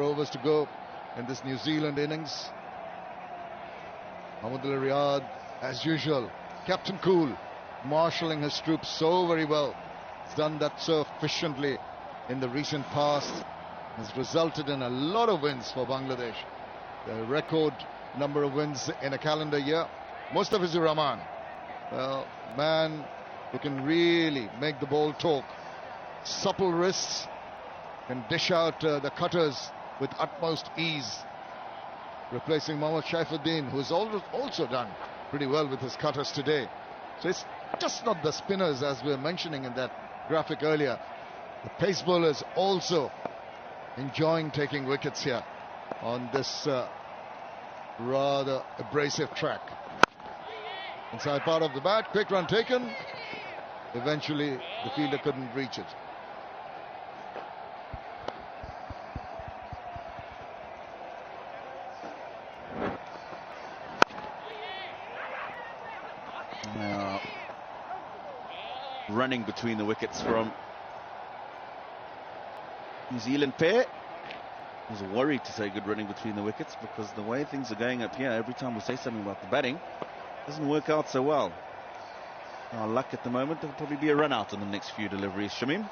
overs to go in this New Zealand innings. Mahmoodullah Riyad, as usual, Captain Cool, marshalling his troops so very well. He's done that so efficiently in the recent past. Has resulted in a lot of wins for Bangladesh. The record number of wins in a calendar year. Mustafizur Rahman, well, man who can really make the ball talk. Supple wrists, can dish out the cutters with utmost ease. Replacing Mohammad Shaifuddin, who has also done pretty well with his cutters today. So it's just not the spinners, as we were mentioning in that graphic earlier. The pace bowlers also enjoying taking wickets here on this rather abrasive track. Inside part of the bat, quick run taken. Eventually the fielder couldn't reach it. Running between the wickets from New Zealand pair. I was worried to say good running between the wickets, because the way things are going up here, every time we say something about the batting, it doesn't work out so well. Our luck at the moment, there'll probably be a run out in the next few deliveries, Shamim.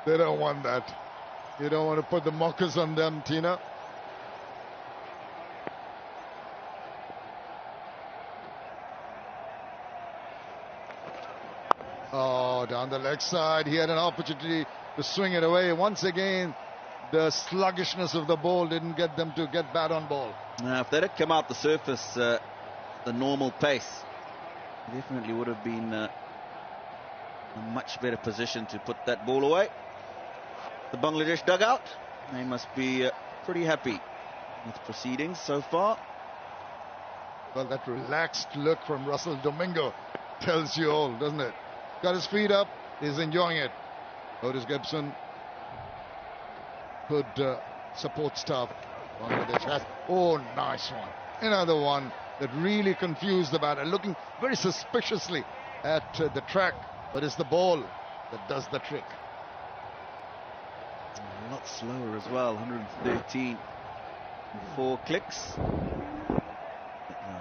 They don't want that. You don't want to put the mockers on them, Tina. Oh, down the leg side, he had an opportunity to swing it away. Once again, the sluggishness of the ball didn't get them to get bat on ball. Now, if they'd have come out the surface the normal pace, they definitely would have been a much better position to put that ball away. The Bangladesh dugout, they must be pretty happy with proceedings so far. Well, that relaxed look from Russell Domingo tells you all, doesn't it? Got his feet up, he's enjoying it. Otis Gibson, good support staff Bangladesh has. Oh, nice one. Another one that really confused the batter, looking very suspiciously at the track, but it's the ball that does the trick. A lot slower as well, 113 4 clicks. Now,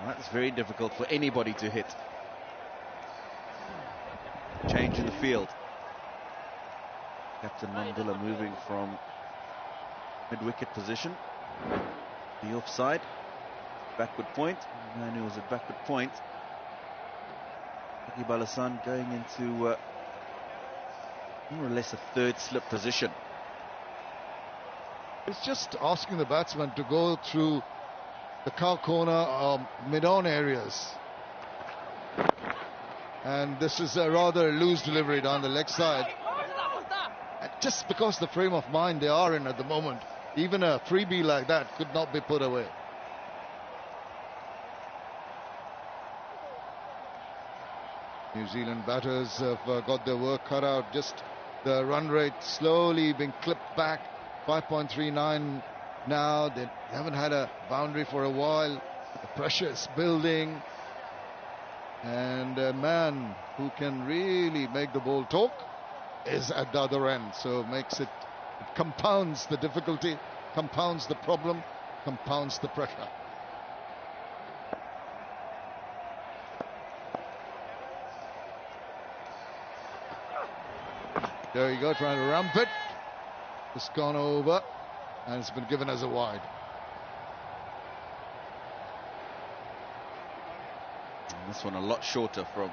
that's very difficult for anybody to hit. Change in the field. Captain Mahmoodullah moving from mid-wicket position. The offside. Backward point. Manu was at backward point. Shakib Al Hasan going into more or less a third slip position. It's just asking the batsman to go through the cow corner, mid-on areas. And this is a rather loose delivery down the leg side. And just because the frame of mind they are in at the moment, even a freebie like that could not be put away. New Zealand batters have got their work cut out. Just the run rate slowly being clipped back. 5.39 now. They haven't had a boundary for a while. The pressure is building. And a man who can really make the ball talk is at the other end. So it compounds the difficulty, compounds the problem, compounds the pressure. There you go, trying to ramp it. It's gone over and it's been given as a wide. This one a lot shorter from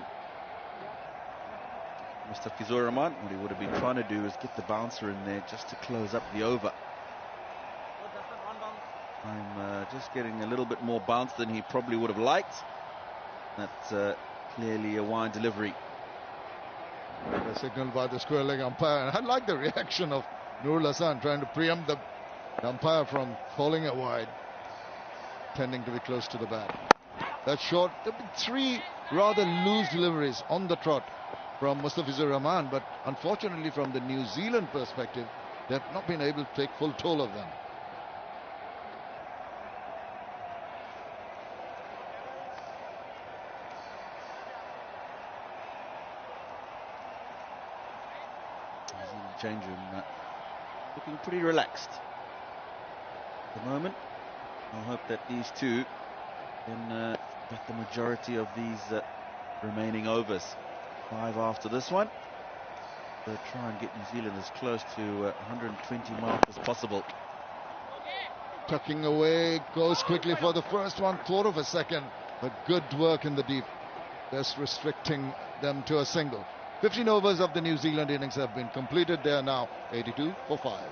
Mustafizur Rahman. What he would have been trying to do is get the bouncer in there just to close up the over. I'm just getting a little bit more bounce than he probably would have liked. That's clearly a wide delivery. The signal by the square leg umpire. And I like the reaction of Nurul Hasan trying to preempt the umpire from calling it wide, tending to be close to the bat. That's short. There have been 3 rather loose deliveries on the trot from Mustafizur Rahman, but unfortunately from the New Zealand perspective, they have not been able to take full toll of them. New Zealand change room looking pretty relaxed at the moment. I'll hope that these two can bat the majority of these remaining overs. 5 after this one. So try and get New Zealand as close to 120 mark as possible. Tucking away, goes quickly for the first one, thought of a second, but good work in the deep, just restricting them to a single. 15 overs of the New Zealand innings have been completed. They are now 82 for 5.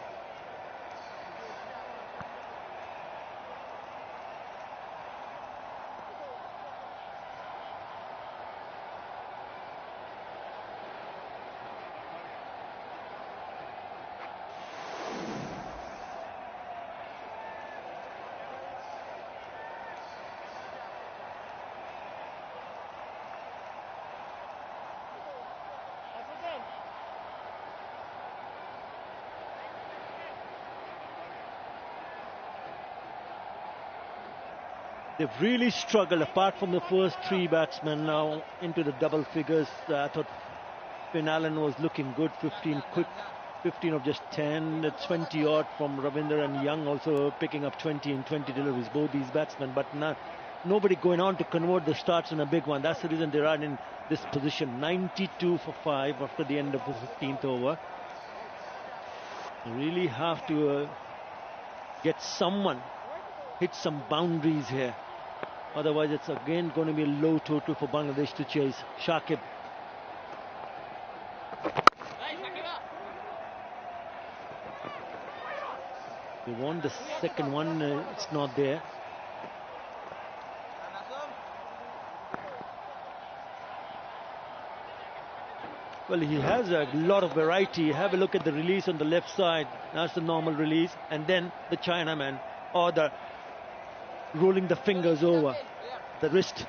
They've really struggled apart from the first 3 batsmen now into the double figures. I thought Finn Allen was looking good, 15 quick, 15 of just 10, 20 odd from Ravindra, and Young also picking up 20 in 20 deliveries, both these batsmen, but nobody going on to convert the starts in a big one. That's the reason they are in this position. 92 for 5 after the end of the 15th over. They really have to get someone, hit some boundaries here. Otherwise, it's again going to be a low total for Bangladesh to chase. Shakib. They want the second one, it's not there. Well, he has a lot of variety. Have a look at the release on the left side. That's the normal release. And then the Chinaman, or the rolling the fingers over the wrist.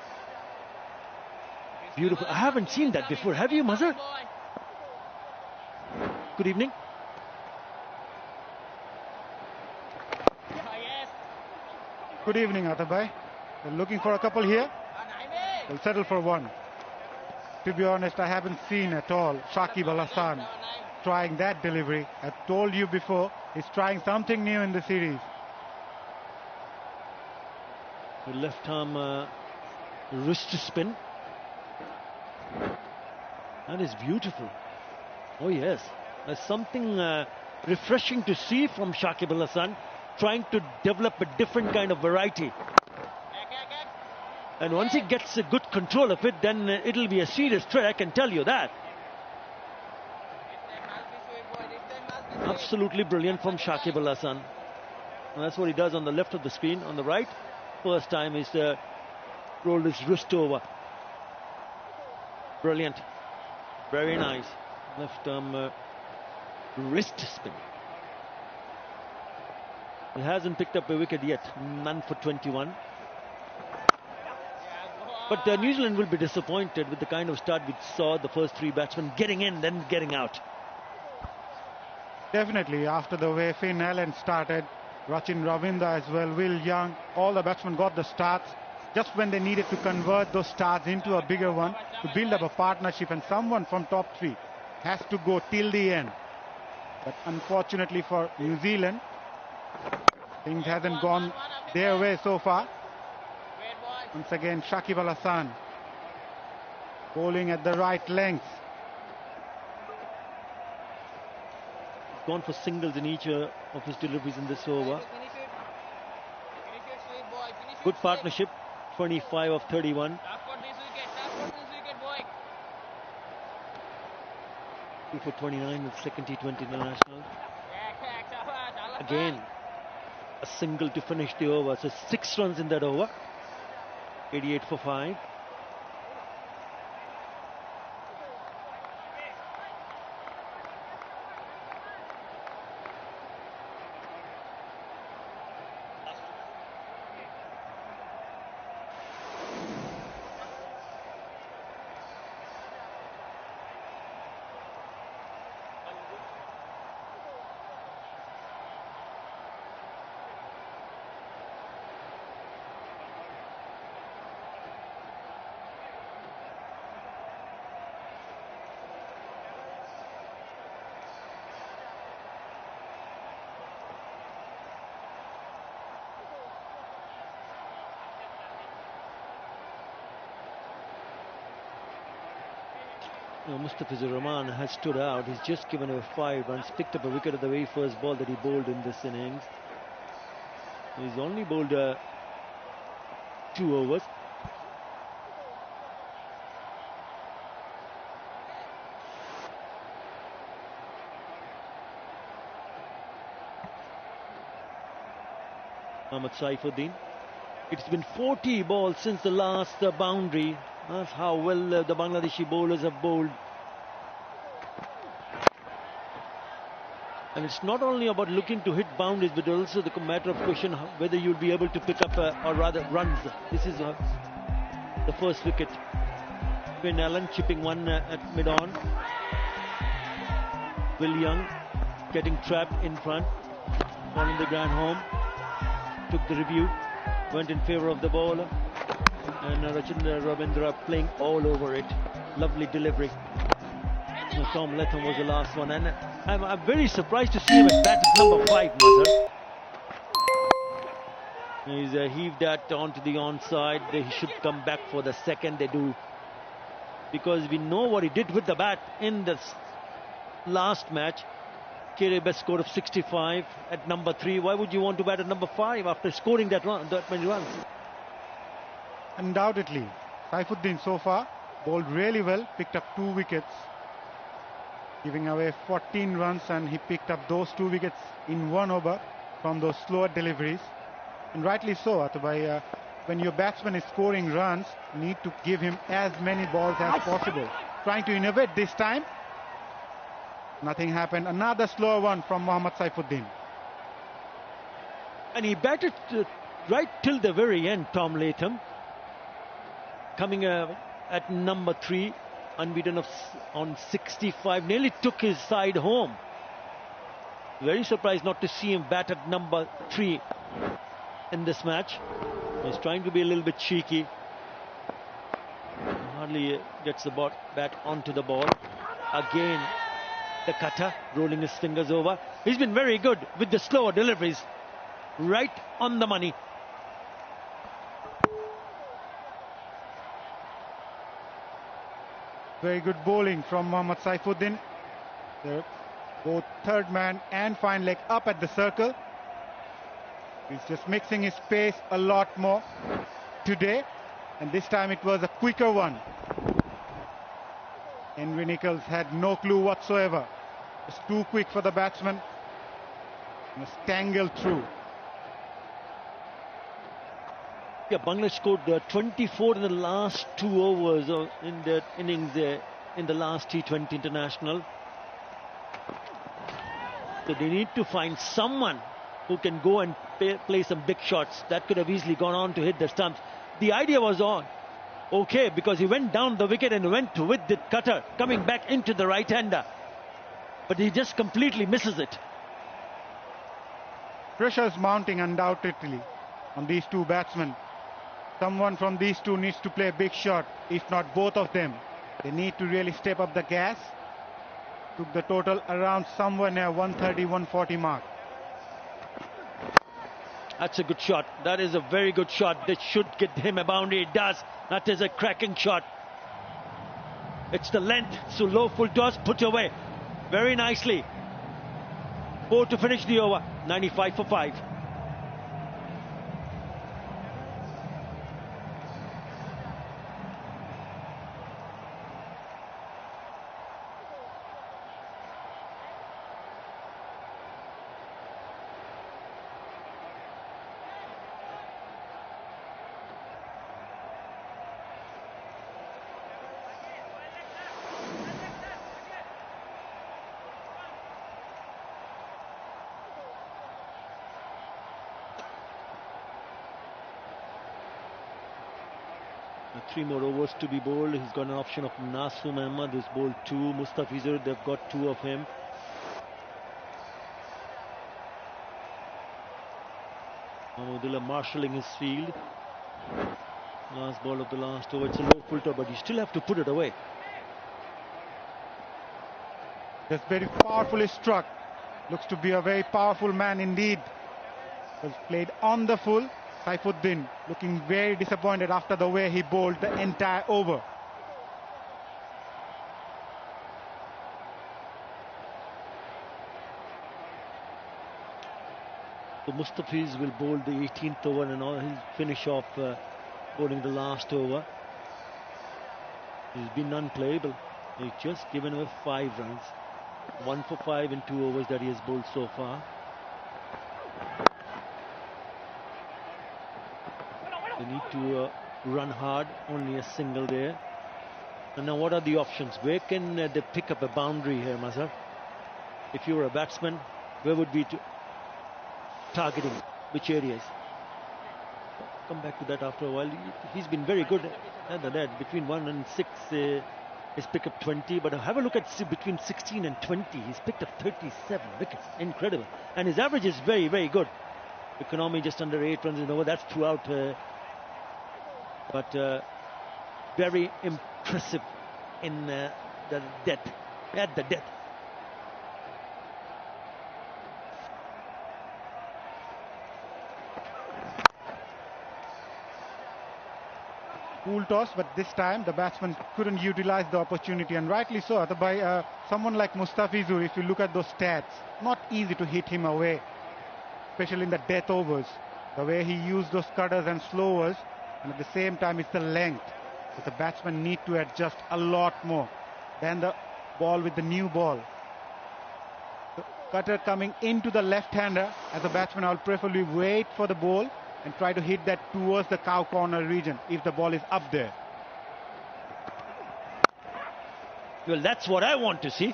Beautiful. I haven't seen that before. Have you, Mazhar? Good evening. Good evening, Atabhai. They're looking for a couple here. They'll settle for one. To be honest, I haven't seen at all Shakib Al Hasan trying that delivery. I told you before, he's trying something new in the series. The left arm wrist spin. That is beautiful. Oh yes, there's something refreshing to see from Shakib Al Hasan, trying to develop a different kind of variety. And once he gets a good control of it, then it'll be a serious threat, I can tell you that. Absolutely brilliant from Shakib Al Hasan. And that's what he does on the left of the screen. On the right, first time he's rolled his wrist over. Brilliant. Very nice. Left arm wrist spin. He hasn't picked up a wicket yet. None for 21. But New Zealand will be disappointed with the kind of start we saw, the first 3 batsmen getting in, then getting out. Definitely, after the way Finn Allen started, Rachin Ravindra as well, Will Young, all the batsmen got the starts. Just when they needed to convert those starts into a bigger one, to build up a partnership, and someone from top 3 has to go till the end. But unfortunately for New Zealand, things hasn't gone their way so far. Once again, Shakib Al Hasan bowling at the right length. He's gone for singles in each of his deliveries in this over. Good partnership, 25 of 31. 2 for 29 with second T20 international. Again, a single to finish the over. So 6 runs in that over. 88 for 5. Mustafizur Rahman has stood out. He's just given away 5 runs, picked up a wicket at the very first ball that he bowled in this innings. He's only bowled 2 overs. Mohammad Saifuddin. It's been 40 balls since the last boundary. That's how well the Bangladeshi bowlers have bowled. And it's not only about looking to hit boundaries, but also the matter of question whether you'll be able to pick up, or rather runs. This is the first wicket. Finn Allen chipping one at mid-on. Will Young getting trapped in front, calling the ground home. Took the review, went in favour of the bowler, and Rachin Ravindra playing all over it. Lovely delivery. Tom Latham was the last one, and I'm very surprised to see him at bat at number 5, Mazhar. He's heaved that onto the onside. He should come back for the second. They do, because we know what he did with the bat in the last match. Carry best score of 65 at number 3. Why would you want to bat at number 5 after scoring that many runs? Undoubtedly, Saifuddin so far bowled really well, picked up 2 wickets, giving away 14 runs, and he picked up those 2 wickets in 1 over from those slower deliveries. And rightly so, Atabai. When your batsman is scoring runs, you need to give him as many balls as possible. Trying to innovate this time. Nothing happened. Another slower one from Mohammad Saifuddin. And he batted right till the very end, Tom Latham. Coming at number 3, unbeaten on 65. Nearly took his side home. Very surprised not to see him bat at number 3 in this match. He's trying to be a little bit cheeky. Hardly gets the bat onto the ball. Again, the cutter, rolling his fingers over. He's been very good with the slower deliveries. Right on the money. Very good bowling from Mohammad Saifuddin. They're both third man and fine leg up at the circle. He's just mixing his pace a lot more today. And this time it was a quicker one. Henry Nicholls had no clue whatsoever. It's too quick for the batsman. Must tangle through. Yeah, Bangladesh scored 24 in the last 2 overs in the innings in the last T20 international. So they need to find someone who can go and play some big shots. That could have easily gone on to hit the stumps. The idea was okay, because he went down the wicket and went with the cutter coming back into the right-hander. But he just completely misses it. Pressure is mounting undoubtedly on these 2 batsmen. Someone from these 2 needs to play a big shot, if not both of them. They need to really step up the gas. Took the total around somewhere near 130, 140 mark. That's a good shot. That is a very good shot. That should get him a boundary. It does. That is a cracking shot. It's the length. So low full toss, put away. Very nicely. 4 to finish the over. 95 for 5. Three more overs to be bowled. He's got an option of Nasum Ahmed, who's bowled 2. Mustafizur, they've got 2 of him. Mahmudullah marshalling his field. Last ball of the last over. It's a low full top, but you still have to put it away. Just very powerfully struck. Looks to be a very powerful man indeed. Was played on the full. Saifuddin looking very disappointed after the way he bowled the entire over. So Mustafiz will bowl the 18th over and he'll finish off bowling the last over. He's been unplayable. He's just given away 5 runs. 1 for 5 in 2 overs that he has bowled so far. They need to run hard, only a single there. And now what are the options? Where can they pick up a boundary here, Mazhar? If you were a batsman, where would be targeting? Which areas? Come back to that after a while. He's been very good at that. Between 1 and 6, he's picked up 20. But have a look at between 16 and 20. He's picked up 37 wickets. Incredible. And his average is very, very good. Economy just under 8 runs in over. That's throughout. But very impressive in the death. At the death. Cool toss, but this time the batsman couldn't utilize the opportunity, and rightly so. By someone like Mustafizur, if you look at those stats, not easy to hit him away, especially in the death overs. The way he used those cutters and slowers, and at the same time it's the length that the batsmen need to adjust a lot more than the ball with the new ball. The cutter coming into the left-hander, as a batsman I'll preferably wait for the ball and try to hit that towards the cow corner region if the ball is up there. Well, that's what I want to see,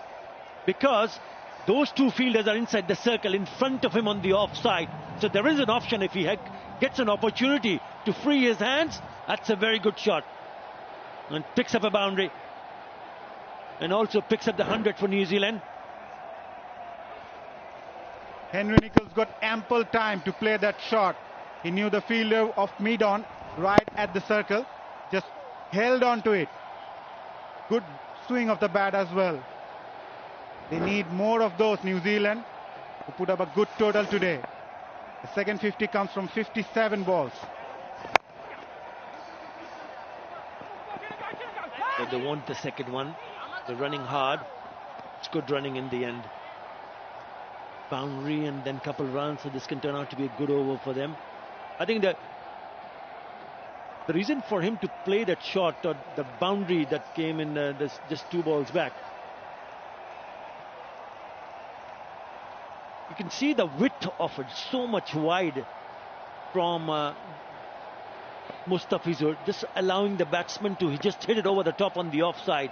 because those 2 fielders are inside the circle in front of him on the offside. So there is an option if he gets an opportunity to free his hands. That's a very good shot. And picks up a boundary. And also picks up the 100 for New Zealand. Henry Nicholls got ample time to play that shot. He knew the fielder of mid-on right at the circle. Just held on to it. Good swing of the bat as well. They need more of those, New Zealand, to put up a good total today. The second 50 comes from 57 balls. But they want the second one. They're running hard. It's good running in the end. Boundary and then couple runs, so this can turn out to be a good over for them. I think that the reason for him to play that shot, or the boundary that came in just 2 balls back, you can see the width of it, so much wide from Mustafizur, just allowing the batsman to just hit it over the top on the offside.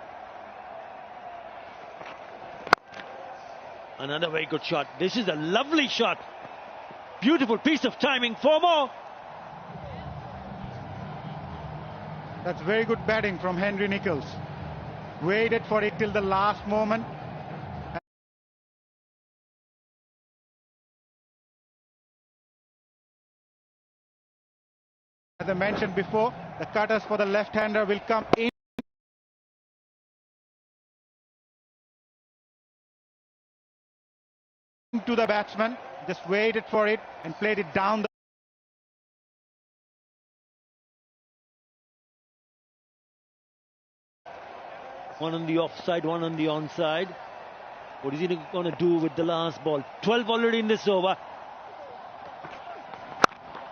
Another very good shot. This is a lovely shot. Beautiful piece of timing. 4 more. That's very good batting from Henry Nicholls. Waited for it till the last moment. As I mentioned before, the cutters for the left-hander will come in. To the batsman, just waited for it and played it down. One on the offside, one on the onside. What is he going to do with the last ball? 12 already in this over.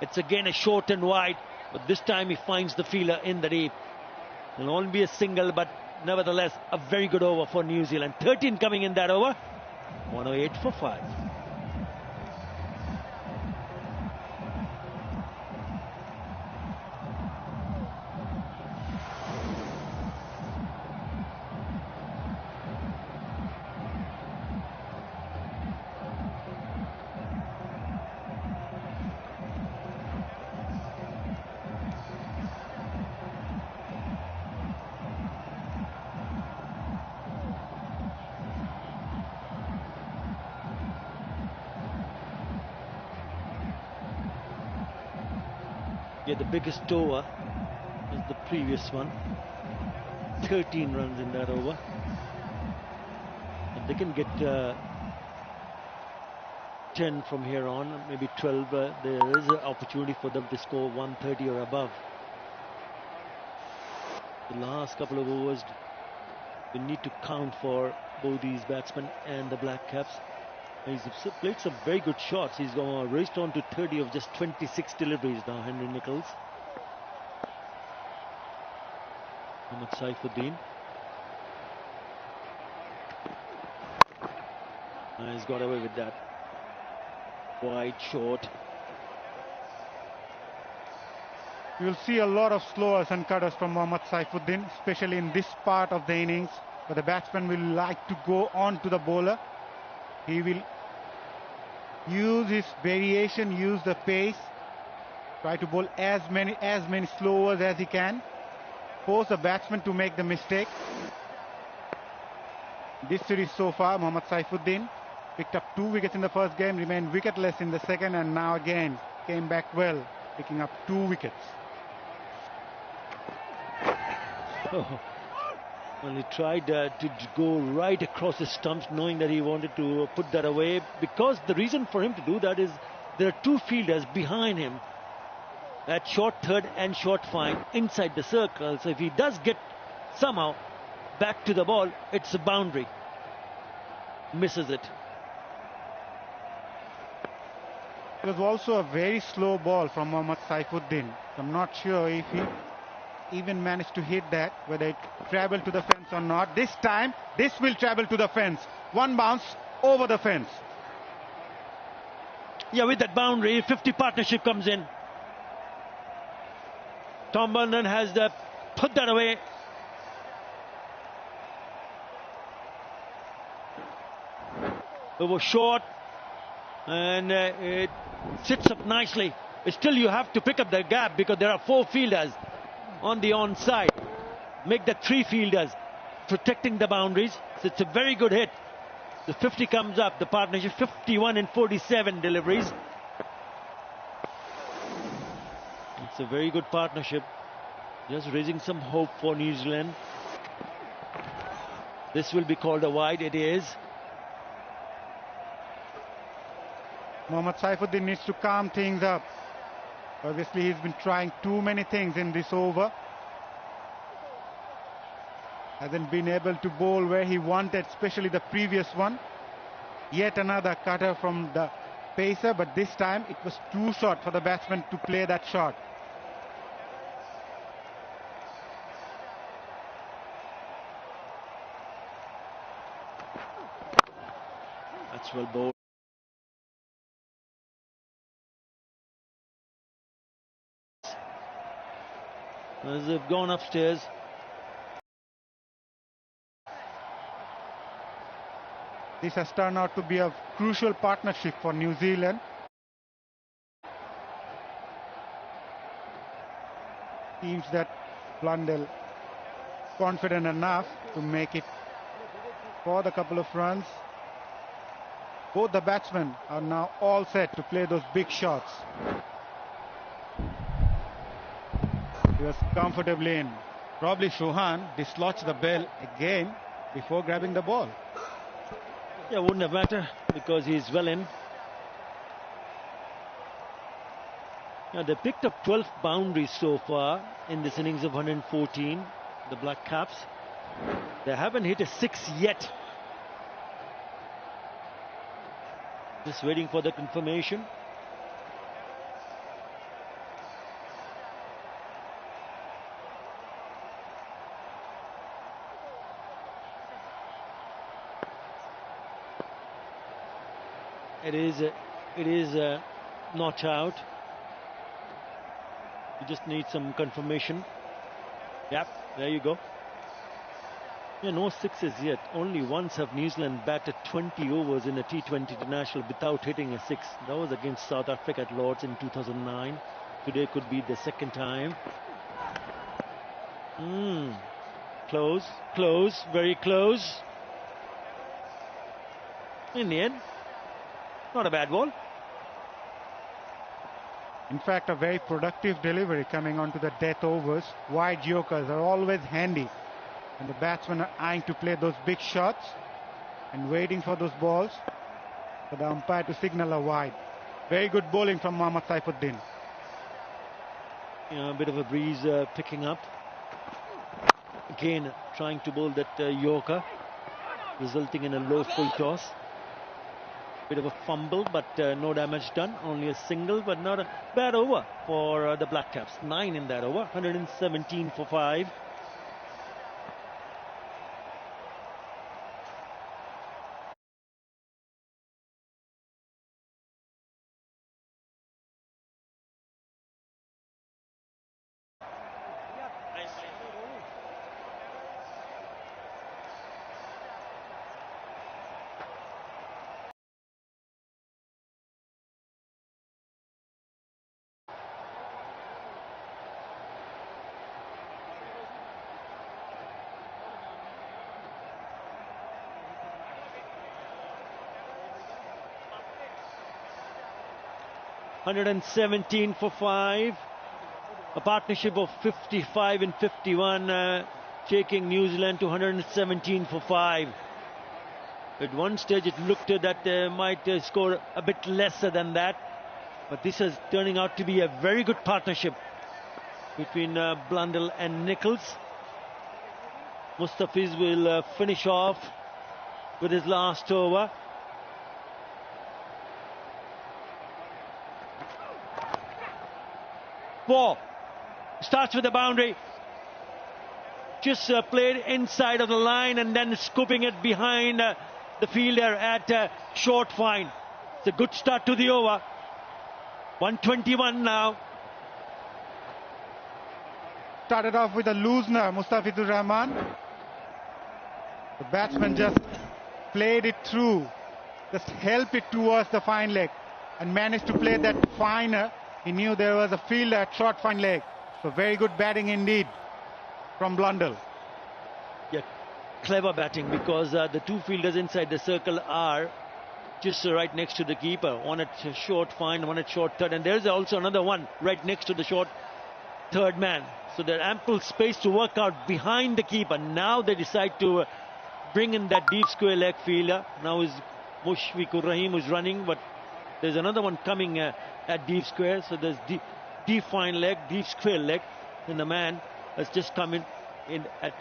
It's again a short and wide, but this time he finds the fielder in the deep. It'll only be a single, but nevertheless a very good over for New Zealand. 13 coming in that over. 108 for 5. Yeah, the biggest over is the previous one. 13 runs in that over. If they can get 10 from here on, maybe 12, there is an opportunity for them to score 130 or above. The last couple of overs, we need to count for both these batsmen and the Black Caps. He's played some very good shots. He's raced on to 30 of just 26 deliveries now, Henry Nicholls. Mohammad Saifuddin. He's got away with that. Wide, short. You'll see a lot of slowers and cutters from Mohammad Saifuddin, especially in this part of the innings, where the batsman will like to go on to the bowler. He will use his variation, use the pace, try to bowl as many slowers as he can, force the batsman to make the mistake. This series so far, Mohammad Saifuddin picked up 2 wickets in the first game, remained wicketless in the second, and now again came back well, picking up 2 wickets. Oh. Well, he tried to go right across the stumps, knowing that he wanted to put that away, because the reason for him to do that is there are 2 fielders behind him at short third and short fine inside the circle. So if he does get somehow back to the ball, it's a boundary. Misses it. It was also a very slow ball from Mohammad Saifuddin. I'm not sure if he even managed to hit that, whether it traveled to the fence or not. This time, this will travel to the fence. 1 bounce over the fence. Yeah, with that boundary, 50 partnership comes in. Tom Bundon has put that away. It was short, and it sits up nicely. Still, you have to pick up the gap because there are 4 fielders on the onside. Make the 3 fielders protecting the boundaries. So it's a very good hit. The 50 comes up. The partnership 51 in 47 deliveries. It's a very good partnership. Just raising some hope for New Zealand. This will be called a wide. It is. Mohammad Saifuddin needs to calm things up. Obviously, he's been trying too many things in this over. Hasn't been able to bowl where he wanted, especially the previous one. Yet another cutter from the pacer, but this time it was too short for the batsman to play that shot. That's well bowled. As they've gone upstairs. This has turned out to be a crucial partnership for New Zealand. Seems that Blundell confident enough to make it for the couple of runs. Both the batsmen are now all set to play those big shots. He was comfortably in. Probably Chauhan dislodged the ball again before grabbing the ball. Yeah, wouldn't have mattered because he's well in. Yeah, they picked up 12 boundaries so far in this innings of 114, the Black Caps. They haven't hit a 6 yet. Just waiting for the confirmation. It is not out. You just need some confirmation. Yep, there you go. Yeah, no 6s yet. Only once have New Zealand batted 20 overs in a T20 international without hitting a 6. That was against South Africa at Lord's in 2009. Today could be the second time. Close, close, very close. In the end, not a bad ball. In fact, a very productive delivery coming onto the death overs. Wide Yorkers are always handy. And the batsmen are eyeing to play those big shots and waiting for those balls for the umpire to signal a wide. Very good bowling from Mohammad Saifuddin. A bit of a breeze picking up. Again, trying to bowl that Yorker, resulting in a low full toss. Bit of a fumble, but no damage done. Only a single, but not a bad over for the Black Caps. 9 in that over. 117 for 5. $117 for 5. A partnership of 55 and 51, taking New Zealand to 117 for 5. At one stage it looked that they might score a bit lesser than that, but this is turning out to be a very good partnership between Blundell and Nichols. Mustafiz will finish off with his last over. Ball starts with the boundary, just played inside of the line and then scooping it behind the fielder at short fine. It's a good start to the over. 121 now. Started off with a loosener, Mustafizur Rahman. The batsman just played it through, just helped it towards the fine leg and managed to play that finer. He knew there was a fielder at short fine leg. So very good batting indeed from Blundell. Yeah, clever batting, because the two fielders inside the circle are just right next to the keeper. One at short fine, one at short third, and there's also another one right next to the short third man. So there's ample space to work out behind the keeper. Now they decide to bring in that deep square leg fielder. Now is Mushfiqur Rahim who's running, but there's another one coming at deep square. So there's deep fine leg, deep square leg, and the man has just come in at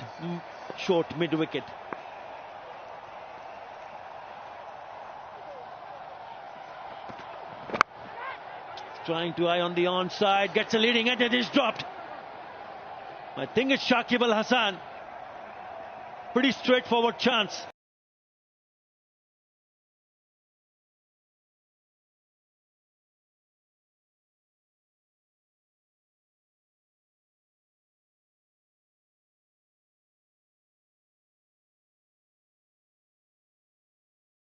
short mid wicket. Trying to eye on the onside, gets a leading edge, it is dropped. I think it's Shakib Al Hasan. Pretty straightforward chance.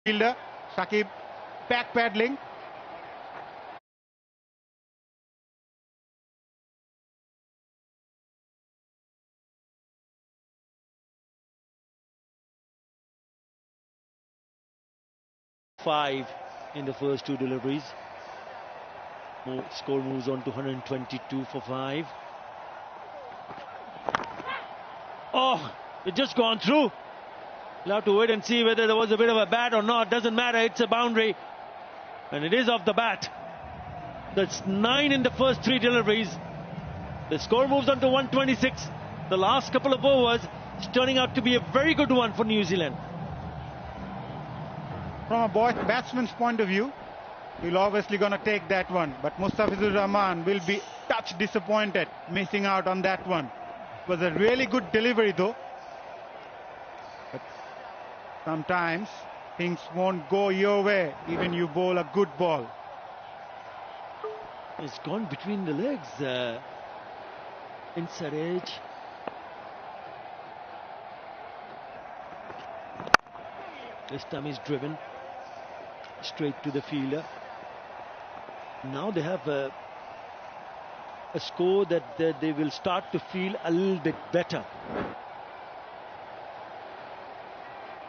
Fielder, Shakib back paddling. Five in the first two deliveries. Score moves on to 122 for 5. Oh, it just gone through. We'll have to wait and see whether there was a bit of a bat or not. Doesn't matter, it's a boundary. And it is off the bat. That's 9 in the first 3 deliveries. The score moves on to 126. The last couple of overs is turning out to be a very good one for New Zealand. From a batsman's point of view, he'll obviously going to take that one. But Mustafizur Rahman will be touch disappointed missing out on that one. It was a really good delivery though. But sometimes things won't go your way, even you bowl a good ball. It's gone between the legs. Inside edge. This time he's driven straight to the fielder. Now they have a score that they will start to feel a little bit better.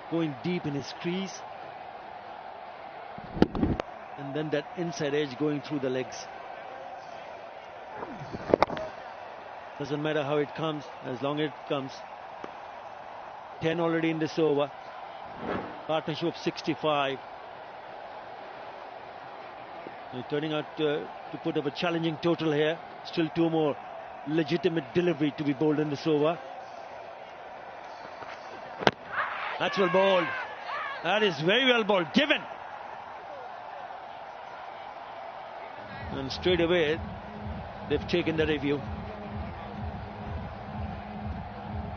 Going deep in his crease. And then that inside edge going through the legs. Doesn't matter how it comes, as long as it comes. 10 already in this over. Partnership of 65. They're turning out to put up a challenging total here. Still 2 more legitimate delivery to be bowled in this over. That's well bowled. That is very well bowled. Given. And straight away, they've taken the review.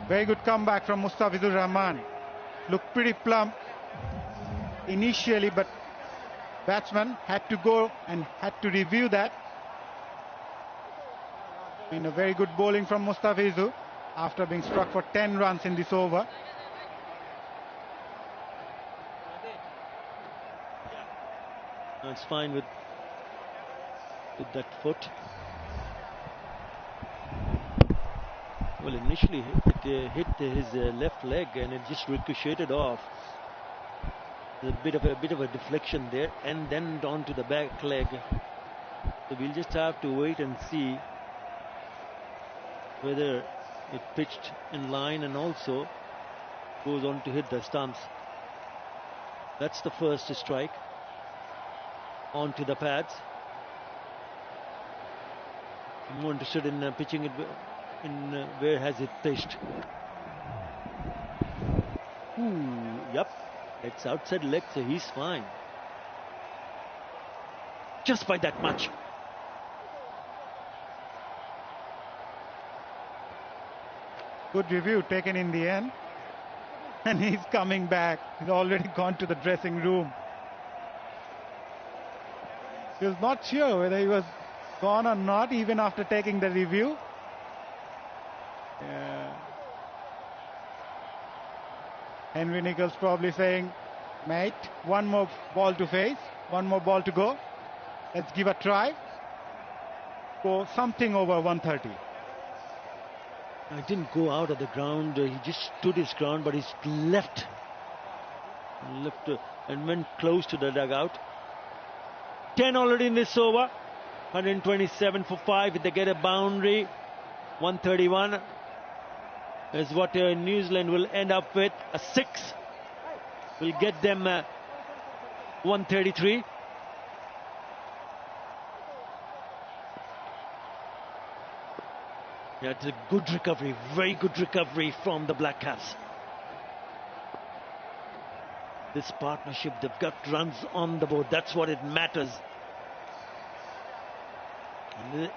Very good comeback from Mustafizur Rahman. Looked pretty plump initially, but batsman had to go and had to review that. And a very good bowling from Mustafizur after being struck for 10 runs in this over. It's fine with that foot. Well, initially it hit his left leg and it just ricocheted off. There's a bit of a deflection there, and then on to the back leg. So we'll just have to wait and see whether it pitched in line and also goes on to hit the stumps. That's the first strike. Onto the pads. I'm more interested in pitching it in where has it pitched. Ooh, yep, it's outside leg, so he's fine. Just by that much. Good review taken in the end. And he's coming back. He's already gone to the dressing room. He was not sure whether he was gone or not, even after taking the review. Yeah. Henry Nicholls probably saying, mate, one more ball to face, one more ball to go. Let's give a try. Go something over 130. I didn't go out of the ground. He just stood his ground, but he's left and went close to the dugout. 10 already in this over. 127 for 5. If they get a boundary, 131 is what New Zealand will end up with. A 6 will get them 133. Yeah, it's a good recovery, very good recovery from the Black Caps. This partnership, they've got runs on the board. That's what it matters.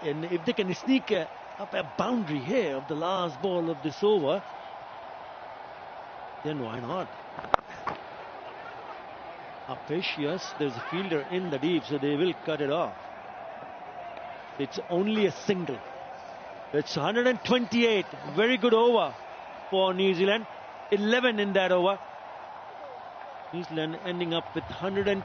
And if they can sneak up a boundary here of the last ball of this over, then why not? A fish, yes, there's a fielder in the deep, so they will cut it off. It's only a single. It's 128. Very good over for New Zealand. 11 in that over. New Zealand ending up with 120.